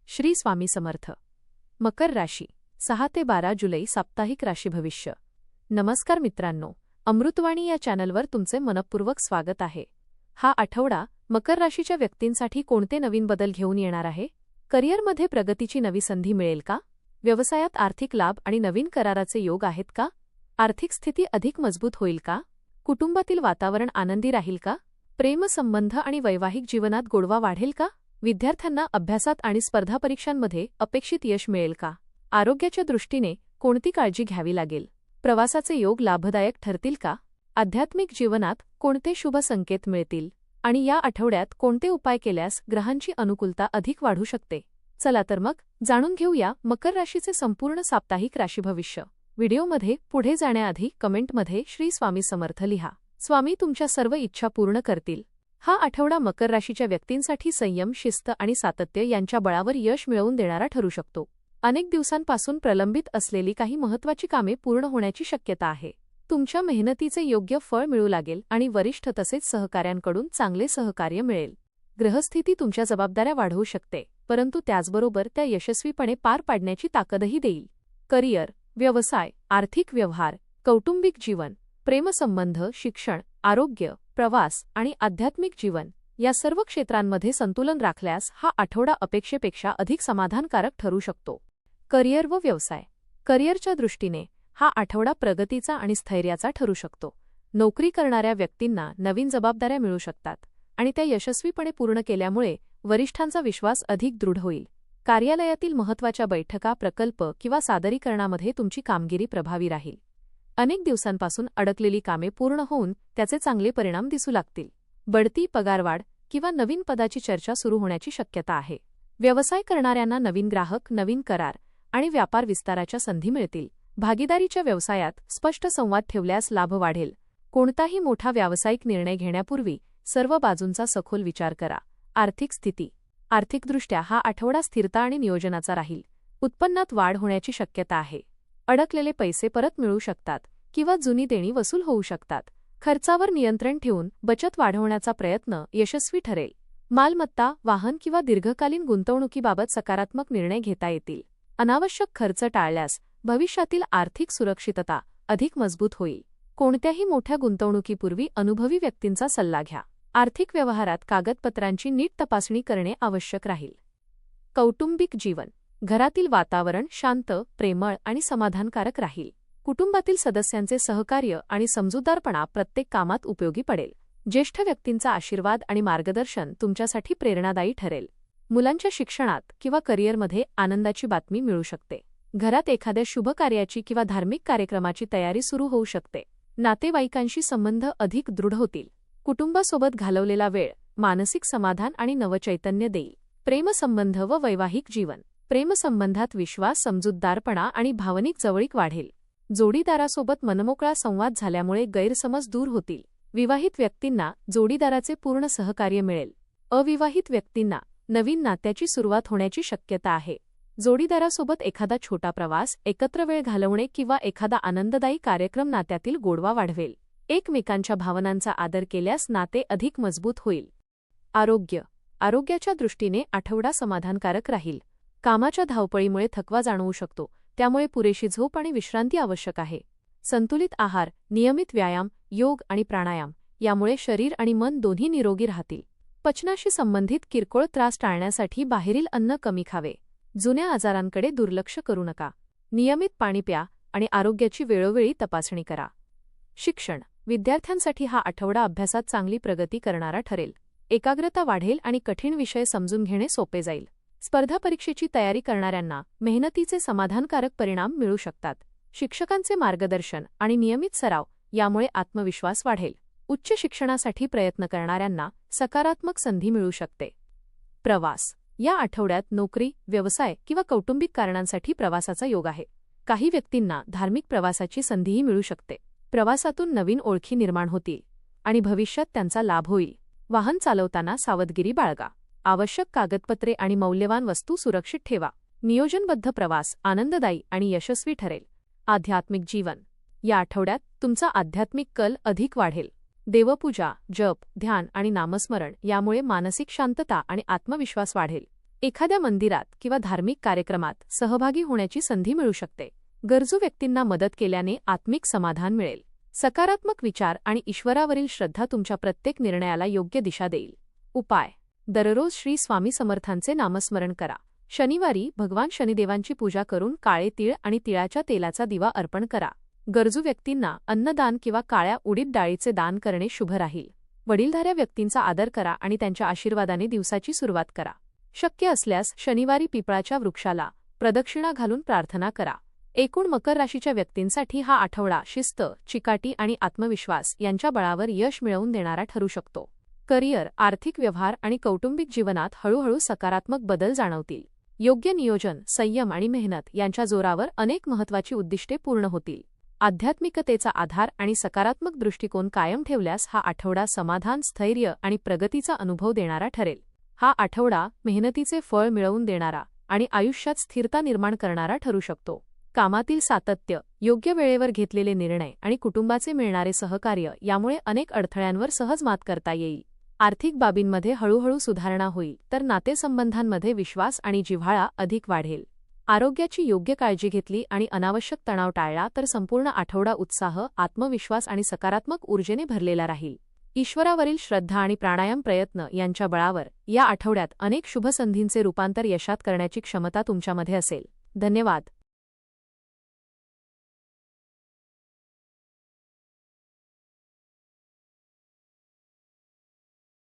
श्री स्वामी समर्थ. मकर राशी 6 ते 12 जुलै साप्ताहिक राशी भविष्य. नमस्कार मित्रांनो, अमृतवाणी या चॅनलवर तुमचे मनपूर्वक स्वागत आहे. हा आठवडा मकर राशीच्या व्यक्तींसाठी कोणते नवीन बदल घेऊन येणार आहे? करिअरमध्ये प्रगतीची नवी संधी मिळेल का? व्यवसायात आर्थिक लाभ आणि नवीन कराराचे योग आहेत का? आर्थिक स्थिती अधिक मजबूत होईल का? कुटुंबातील वातावरण आनंदी राहील का? प्रेमसंबंध आणि वैवाहिक जीवनात गोडवा वाढेल का? विद्यार्थ्यांना अभ्यासात आणि स्पर्धा परीक्षांमध्ये अपेक्षित यश मिळेल का? आरोग्याच्या दृष्टीने कोणती काळजी घ्यावी लागेल? प्रवासाचे योग लाभदायक ठरतील का? आध्यात्मिक जीवनात कोणते शुभ संकेत मिळतील? आणि या आठवड्यात कोणते उपाय केल्यास ग्रहांची अनुकूलता अधिक वाढू शकते? चला तर मग जाणून घेऊया मकर राशीचे संपूर्ण साप्ताहिक राशी भविष्य. व्हिडिओमध्ये पुढे जाण्याआधी कमेंटमध्ये श्री स्वामी समर्थ लिहा. स्वामी तुमच्या सर्व इच्छा पूर्ण करतील. हा आठवडा मकर राशीच्या व्यक्तींसाठी संयम, शिस्त आणि सातत्य यांच्या बळावर यश मिळवून देणारा ठरू शकतो. अनेक दिवसांपासून प्रलंबित असलेली काही महत्त्वाची कामे पूर्ण होण्याची शक्यता आहे. तुमच्या मेहनतीचे योग्य फळ मिळू लागेल आणि वरिष्ठ तसेच सहकाऱ्यांकडून चांगले सहकार्य मिळेल. ग्रहस्थिती तुमच्या जबाबदाऱ्या वाढवू शकते, परंतु त्याचबरोबर त्या यशस्वीपणे पार पाडण्याची ताकदही देईल. करिअर, व्यवसाय, आर्थिक व्यवहार, कौटुंबिक जीवन, प्रेमसंबंध, शिक्षण, आरोग्य, प्रवास आणि आध्यात्मिक जीवन या सर्व क्षेत्रांमध्ये संतुलन राखल्यास हा आठवडा अपेक्षेपेक्षा अधिक समाधानकारक ठरू शकतो. करिअर व व्यवसाय. करिअरच्या दृष्टीने हा आठवडा प्रगतीचा आणि स्थैर्याचा ठरू शकतो. नोकरी करणाऱ्या व्यक्तींना नवीन जबाबदाऱ्या मिळू शकतात आणि त्या यशस्वीपणे पूर्ण केल्यामुळे वरिष्ठांचा विश्वास अधिक दृढ होईल. कार्यालयातील महत्त्वाच्या बैठका, प्रकल्प किंवा सादरीकरणामध्ये तुमची कामगिरी प्रभावी राहील. अनेक दिवसांपासून अडकलेली कामे पूर्ण होऊन त्याचे चांगले परिणाम दिसू लागतील. बढती, पगारवाढ किंवा नवीन पदाची चर्चा सुरू होण्याची शक्यता आहे. व्यवसाय करणाऱ्यांना नवीन ग्राहक, नवीन करार आणि व्यापार विस्ताराच्या संधी मिळतील. भागीदारीच्या व्यवसायात स्पष्ट संवाद ठेवल्यास लाभ वाढेल. कोणताही मोठा व्यावसायिक निर्णय घेण्यापूर्वी सर्व बाजूंचा सखोल विचार करा. आर्थिक स्थिती. आर्थिकदृष्ट्या हा आठवडा स्थिरता आणि नियोजनाचा राहील. उत्पन्नात वाढ होण्याची शक्यता आहे. अडकलेले पैसे परत मिळू शकतात किंवा जुनी देणी वसूल होऊ शकतात. खर्चावर नियंत्रण ठेवून बचत वाढवण्याचा प्रयत्न यशस्वी ठरेल. मालमत्ता, वाहन किंवा दीर्घकालीन गुंतवणुकीबाबत सकारात्मक निर्णय घेता येतील. अनावश्यक खर्च टाळल्यास भविष्यातील आर्थिक सुरक्षितता अधिक मजबूत होईल. कोणत्याही मोठ्या गुंतवणुकीपूर्वी अनुभवी व्यक्तींचा सल्ला घ्या. आर्थिक व्यवहारात कागदपत्रांची नीट तपासणी करणे आवश्यक राहील. कौटुंबिक जीवन. घरातील वातावरण शांत, प्रेमळ आणि समाधानकारक राहील. कुटुंबातील सदस्यांचे सहकार्य आणि समजूतदारपणा प्रत्येक कामात उपयोगी पडेल. ज्येष्ठ व्यक्तींचा आशीर्वाद आणि मार्गदर्शन तुमच्यासाठी प्रेरणादायी ठरेल. मुलांच्या शिक्षणात किंवा करिअरमध्ये आनंदाची बातमी मिळू शकते. घरात एखाद्या शुभ कार्याची किंवा धार्मिक कार्यक्रमाची तयारी सुरू होऊ शकते. नातेवाईकांशी संबंध अधिक दृढ होतील. कुटुंबासोबत घालवलेला वेळ मानसिक समाधान आणि नवचैतन्य देईल. प्रेमसंबंध व वैवाहिक जीवन. प्रेमसंबंधात विश्वास, समजूतदारपणा आणि भावनिक जवळीक वाढेल. जोडीदारासोबत मनमोकळा संवाद झाल्यामुळे गैरसमज दूर होतील. विवाहित व्यक्तींना जोडीदाराचे पूर्ण सहकार्य मिळेल. अविवाहित व्यक्तींना नवीन नात्याची सुरुवात होण्याची शक्यता आहे. जोडीदारासोबत एखादा छोटा प्रवास, एकत्र वेळ घालवणे किंवा एखादा आनंददायी कार्यक्रम नात्यातील गोडवा वाढवेल. एकमेकांच्या भावनांचा आदर केल्यास नाते अधिक मजबूत होईल. आरोग्य. आरोग्याच्या दृष्टीने आठवडा समाधानकारक राहील. कामाच्या धावपळीमुळे थकवा जाणवू शकतो, त्यामुळे पुरेशी झोप आणि विश्रांती आवश्यक आहे. संतुलित आहार, नियमित व्यायाम, योग आणि प्राणायाम यामुळे शरीर आणि मन दोन्ही निरोगी राहतील. पचनाशी संबंधित किरकोळ त्रास टाळण्यासाठी बाहेरील अन्न कमी खावे. जुन्या आजारांकडे दुर्लक्ष करू नका. नियमित पाणी प्या आणि आरोग्याची वेळोवेळी तपासणी करा. शिक्षण. विद्यार्थ्यांसाठी हा आठवडा अभ्यासात चांगली प्रगती करणारा ठरेल. एकाग्रता वाढेल आणि कठीण विषय समजून घेणे सोपे जाईल. स्पर्धा परीक्षेची तयारी करणाऱ्यांना मेहनतीचे समाधानकारक परिणाम मिळू शकतात. शिक्षकांचे मार्गदर्शन आणि नियमित सराव यामुळे आत्मविश्वास वाढेल. उच्च शिक्षणासाठी प्रयत्न करणाऱ्यांना सकारात्मक संधी मिळू शकते. प्रवास. या आठवड्यात नोकरी, व्यवसाय किंवा कौटुंबिक कारणांसाठी प्रवासाचा योग आहे. काही व्यक्तींना धार्मिक प्रवासाची संधीही मिळू शकते. प्रवासातून नवीन ओळखी निर्माण होतील आणि भविष्यात त्यांचा लाभ होईल. वाहन चालवताना सावधगिरी बाळगा. आवश्यक कागदपत्रे आणि मौल्यवान वस्तू सुरक्षित ठेवा. नियोजनबद्ध प्रवास आनंददायी आणि यशस्वी ठरेल. आध्यात्मिक जीवन. या आठवड्यात तुमचा आध्यात्मिक कल अधिक वाढेल. देवपूजा, जप, ध्यान आणि नामस्मरण यामुळे मानसिक शांतता आणि आत्मविश्वास वाढेल. एखाद्या मंदिरात किंवा धार्मिक कार्यक्रमात सहभागी होण्याची संधी मिळू शकते. गरजू व्यक्तींना मदत केल्याने आत्मिक समाधान मिळेल. सकारात्मक विचार आणि ईश्वरावरील श्रद्धा तुमच्या प्रत्येक निर्णयाला योग्य दिशा देईल. उपाय: दररोज श्री स्वामी समर्थांचे नामस्मरण करा. शनिवारी भगवान शनिदेवांची पूजा करून काळे तीळ आणि तिळाच्या तेलाचा दिवा अर्पण करा. गरजू व्यक्तींना अन्नदान किंवा काळ्या उडीद डाळीचे दान करणे शुभ राहील. वडीलधाऱ्या व्यक्तींचा आदर करा आणि त्यांच्या आशीर्वादाने दिवसाची सुरुवात करा. शक्य असल्यास शनिवारी पिपळाच्या वृक्षाला प्रदक्षिणा घालून प्रार्थना करा. एकूण मकर राशीच्या व्यक्तींसाठी हा आठवडा शिस्त, चिकाटी आणि आत्मविश्वास यांच्या बळावर यश मिळवून देणारा ठरू शकतो. करिअर, आर्थिक व्यवहार आणि कौटुंबिक जीवनात हळूहळू सकारात्मक बदल जाणवतील. योग्य नियोजन, संयम आणि मेहनत यांच्या जोरावर अनेक महत्त्वाची उद्दिष्टे पूर्ण होतील. आध्यात्मिकतेचा आधार आणि सकारात्मक दृष्टिकोन कायम ठेवल्यास हा आठवडा समाधान, स्थैर्य आणि प्रगतीचा अनुभव देणारा ठरेल. हा आठवडा मेहनतीचे फळ मिळवून देणारा आणि आयुष्यात स्थिरता निर्माण करणारा ठरू शकतो. कामातील सातत्य, योग्य वेळेवर घेतलेले निर्णय आणि कुटुंबाचे मिळणारे सहकार्य यामुळे अनेक अडथळ्यांवर सहज मात करता येईल. आर्थिक बाबींमध्ये हळूहळू सुधारणा होईल, तर नातेसंबंधांमध्ये विश्वास आणि जिव्हाळा अधिक वाढेल. आरोग्याची योग्य काळजी घेतली आणि अनावश्यक तणाव टाळला तर संपूर्ण आठवडा उत्साह, आत्मविश्वास आणि सकारात्मक ऊर्जेने भरलेला राहील. ईश्वरावरील श्रद्धा आणि प्राणायाम प्रयत्न यांच्या बळावर या आठवड्यात अनेक शुभ संधींचे रूपांतर यशात करण्याची क्षमता तुमच्यामध्ये असेल. धन्यवाद.